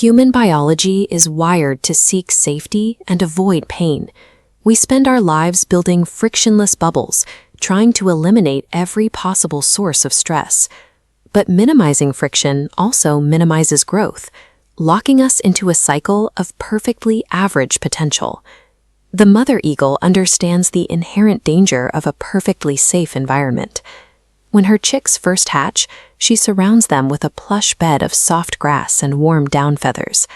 Human biology is wired to seek safety and avoid pain. We spend our lives building frictionless bubbles, trying to eliminate every possible source of stress. But minimizing friction also minimizes growth, locking us into a cycle of perfectly average potential. The mother eagle understands the inherent danger of a perfectly safe environment. When her chicks first hatch, she surrounds them with a plush bed of soft grass and warm down feathers.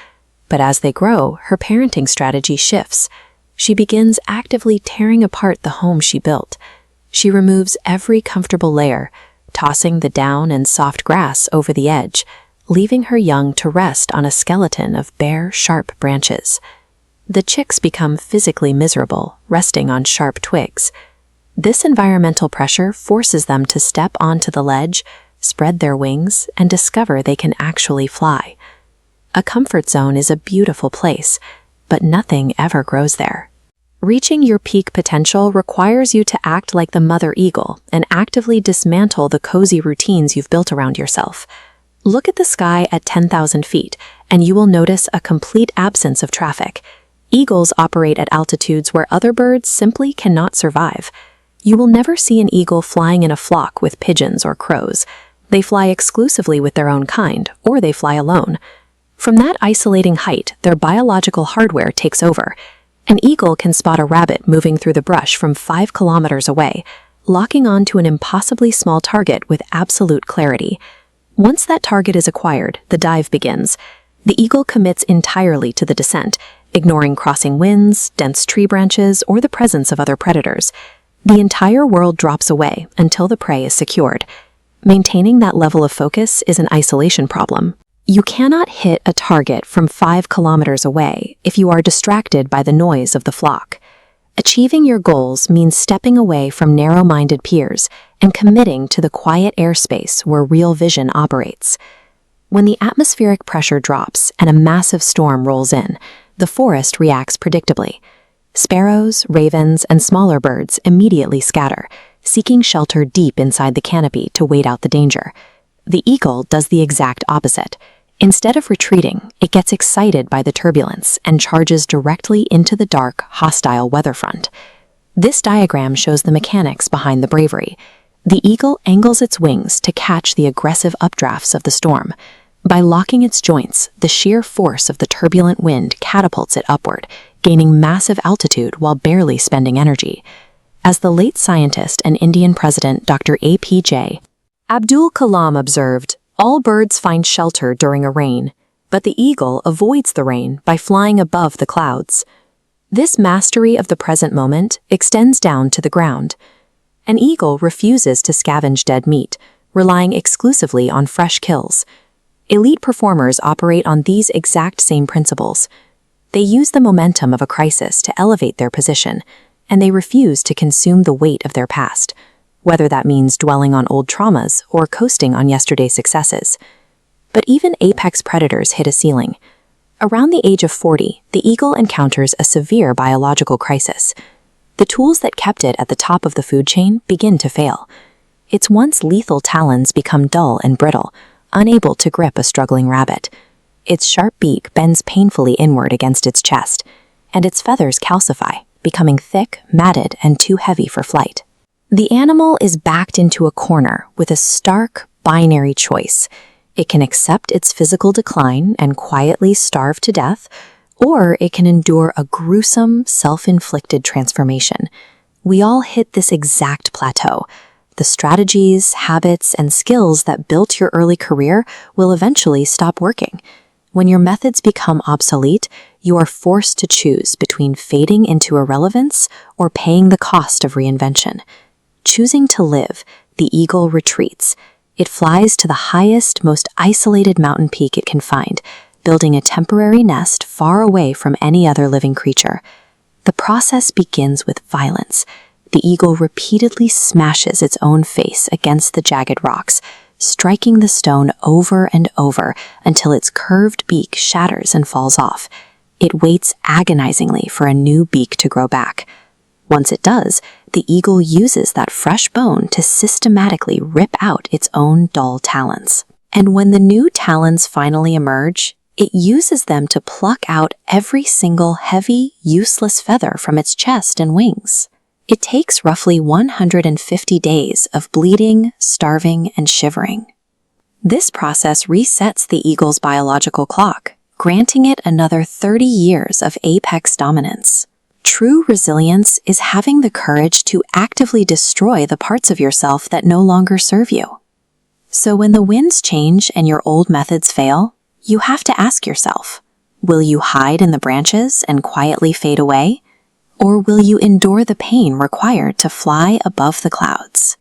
But as they grow, her parenting strategy shifts. She begins actively tearing apart the home she built. She removes every comfortable layer, tossing the down and soft grass over the edge, leaving her young to rest on a skeleton of bare, sharp branches. The chicks become physically miserable, resting on sharp twigs. This environmental pressure forces them to step onto the ledge, spread their wings, and discover they can actually fly. A comfort zone is a beautiful place, but nothing ever grows there. Reaching your peak potential requires you to act like the mother eagle and actively dismantle the cozy routines you've built around yourself. Look at the sky at 10,000 feet, and you will notice a complete absence of traffic. Eagles operate at altitudes where other birds simply cannot survive. You will never see an eagle flying in a flock with pigeons or crows. They fly exclusively with their own kind, or they fly alone. From that isolating height, their biological hardware takes over. An eagle can spot a rabbit moving through the brush from 5 kilometers away, locking on to an impossibly small target with absolute clarity. Once that target is acquired, the dive begins. The eagle commits entirely to the descent, ignoring crossing winds, dense tree branches, or the presence of other predators. The entire world drops away until the prey is secured. Maintaining that level of focus is an isolation problem. You cannot hit a target from 5 kilometers away if you are distracted by the noise of the flock. Achieving your goals means stepping away from narrow-minded peers and committing to the quiet airspace where real vision operates. When the atmospheric pressure drops and a massive storm rolls in, the forest reacts predictably. Sparrows, ravens, and smaller birds immediately scatter, seeking shelter deep inside the canopy to wait out the danger. The eagle does the exact opposite. Instead of retreating, it gets excited by the turbulence and charges directly into the dark, hostile weather front. This diagram shows the mechanics behind the bravery. The eagle angles its wings to catch the aggressive updrafts of the storm. By locking its joints, the sheer force of the turbulent wind catapults it upward, gaining massive altitude while barely spending energy. As the late scientist and Indian President Dr. A.P.J. Abdul Kalam observed, "All birds find shelter during a rain, but the eagle avoids the rain by flying above the clouds." This mastery of the present moment extends down to the ground. An eagle refuses to scavenge dead meat, relying exclusively on fresh kills. Elite performers operate on these exact same principles. They use the momentum of a crisis to elevate their position, and they refuse to consume the weight of their past, whether that means dwelling on old traumas or coasting on yesterday's successes. But even apex predators hit a ceiling. Around the age of 40, the eagle encounters a severe biological crisis. The tools that kept it at the top of the food chain begin to fail. Its once lethal talons become dull and brittle, unable to grip a struggling rabbit. Its sharp beak bends painfully inward against its chest, and its feathers calcify, becoming thick, matted, and too heavy for flight. The animal is backed into a corner with a stark, binary choice. It can accept its physical decline and quietly starve to death, or it can endure a gruesome, self-inflicted transformation. We all hit this exact plateau. The strategies, habits, and skills that built your early career will eventually stop working. When your methods become obsolete, you are forced to choose between fading into irrelevance or paying the cost of reinvention. Choosing to live, the eagle retreats. It flies to the highest, most isolated mountain peak it can find, building a temporary nest far away from any other living creature. The process begins with violence. The eagle repeatedly smashes its own face against the jagged rocks, striking the stone over and over until its curved beak shatters and falls off. It waits agonizingly for a new beak to grow back. Once it does, the eagle uses that fresh bone to systematically rip out its own dull talons. And when the new talons finally emerge, It uses them to pluck out every single heavy, useless feather from its chest and wings. It takes roughly 150 days of bleeding, starving, and shivering. This process resets the eagle's biological clock, granting it another 30 years of apex dominance. True resilience is having the courage to actively destroy the parts of yourself that no longer serve you. So when the winds change and your old methods fail, you have to ask yourself, will you hide in the branches and quietly fade away? Or will you endure the pain required to fly above the clouds?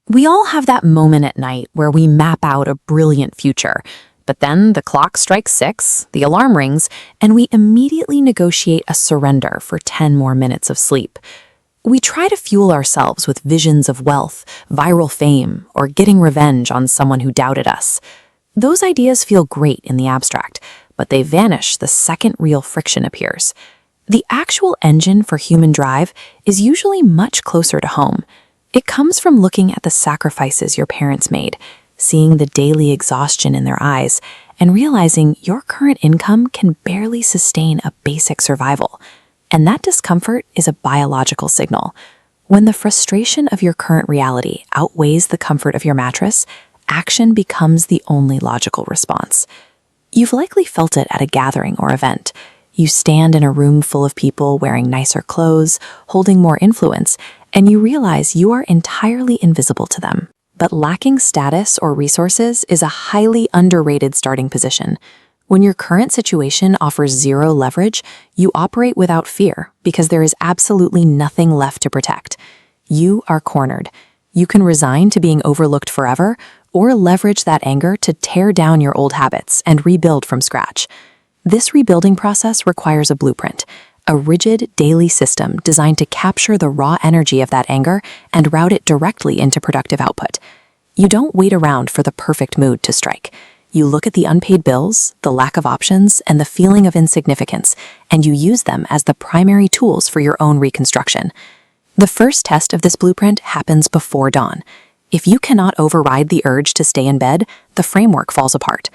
We all have that moment at night where we map out a brilliant future, but then the clock strikes 6, the alarm rings, and we immediately negotiate a surrender for 10 more minutes of sleep. We try to fuel ourselves with visions of wealth, viral fame, or getting revenge on someone who doubted us. Those ideas feel great in the abstract, but they vanish the second real friction appears. The actual engine for human drive is usually much closer to home. It comes from looking at the sacrifices your parents made, seeing the daily exhaustion in their eyes, and realizing your current income can barely sustain a basic survival. And that discomfort is a biological signal. When the frustration of your current reality outweighs the comfort of your mattress, action becomes the only logical response. You've likely felt it at a gathering or event. You stand in a room full of people wearing nicer clothes, holding more influence, and you realize you are entirely invisible to them. But lacking status or resources is a highly underrated starting position. When your current situation offers zero leverage, you operate without fear because there is absolutely nothing left to protect. You are cornered. You can resign to being overlooked forever, or leverage that anger to tear down your old habits and rebuild from scratch. This rebuilding process requires a blueprint, a rigid daily system designed to capture the raw energy of that anger and route it directly into productive output. You don't wait around for the perfect mood to strike. You look at the unpaid bills, the lack of options, and the feeling of insignificance, and you use them as the primary tools for your own reconstruction. The first test of this blueprint happens before dawn. If you cannot override the urge to stay in bed, the framework falls apart.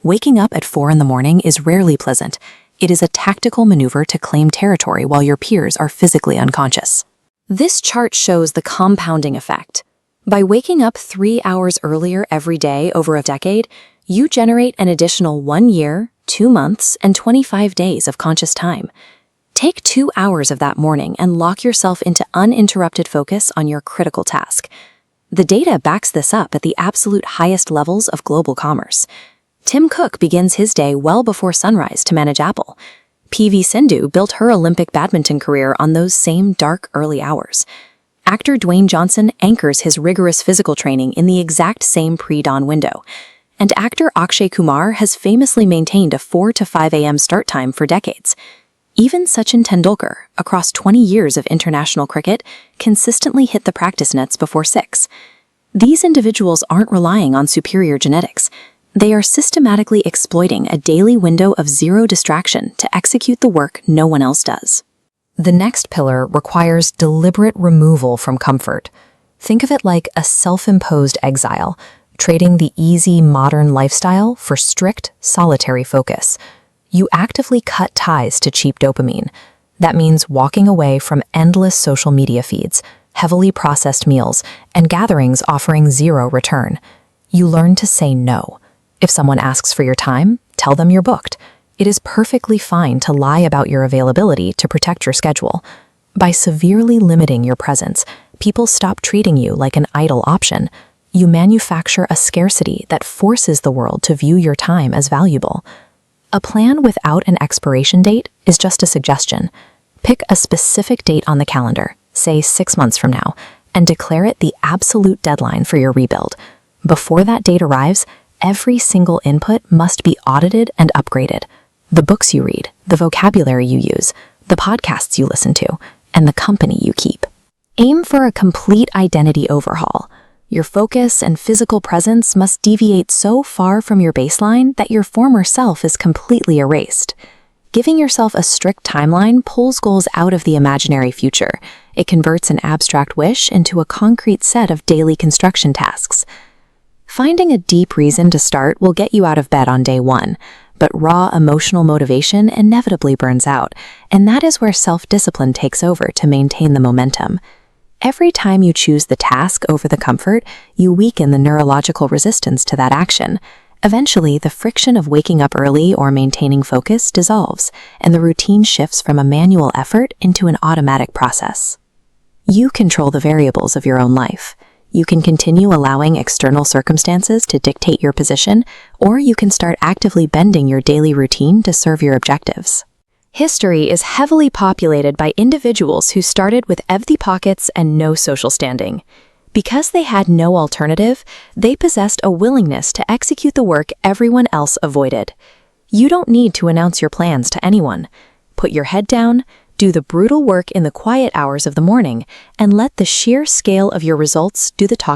Waking up at 4 in the morning is rarely pleasant. It is a tactical maneuver to claim territory while your peers are physically unconscious. This chart shows the compounding effect. By waking up 3 hours earlier every day over a decade, you generate an additional 1 year, 2 months, and 25 days of conscious time. Take 2 hours of that morning and lock yourself into uninterrupted focus on your critical task. The data backs this up at the absolute highest levels of global commerce. Tim Cook begins his day well before sunrise to manage Apple. P.V. Sindhu built her Olympic badminton career on those same dark early hours. Actor Dwayne Johnson anchors his rigorous physical training in the exact same pre-dawn window. And actor Akshay Kumar has famously maintained a 4 to 5 a.m. start time for decades. Even Sachin Tendulkar, across 20 years of international cricket, consistently hit the practice nets before 6. These individuals aren't relying on superior genetics. They are systematically exploiting a daily window of zero distraction to execute the work no one else does. The next pillar requires deliberate removal from comfort. Think of it like a self-imposed exile, trading the easy modern lifestyle for strict, solitary focus. You actively cut ties to cheap dopamine. That means walking away from endless social media feeds, heavily processed meals, and gatherings offering zero return. You learn to say no. If someone asks for your time, tell them you're booked. It is perfectly fine to lie about your availability to protect your schedule. By severely limiting your presence, people stop treating you like an idle option. You manufacture a scarcity that forces the world to view your time as valuable. A plan without an expiration date is just a suggestion. Pick a specific date on the calendar, say 6 months from now, and declare it the absolute deadline for your rebuild. Before that date arrives, every single input must be audited and upgraded. The books you read, the vocabulary you use, the podcasts you listen to, and the company you keep. Aim for a complete identity overhaul. Your focus and physical presence must deviate so far from your baseline that your former self is completely erased. Giving yourself a strict timeline pulls goals out of the imaginary future. It converts an abstract wish into a concrete set of daily construction tasks. Finding a deep reason to start will get you out of bed on day one, but raw emotional motivation inevitably burns out, and that is where self-discipline takes over to maintain the momentum. Every time you choose the task over the comfort, you weaken the neurological resistance to that action. Eventually, the friction of waking up early or maintaining focus dissolves, and the routine shifts from a manual effort into an automatic process. You control the variables of your own life. You can continue allowing external circumstances to dictate your position, or you can start actively bending your daily routine to serve your objectives. History is heavily populated by individuals who started with empty pockets and no social standing. Because they had no alternative, they possessed a willingness to execute the work everyone else avoided. You don't need to announce your plans to anyone. Put your head down, do the brutal work in the quiet hours of the morning, and let the sheer scale of your results do the talking.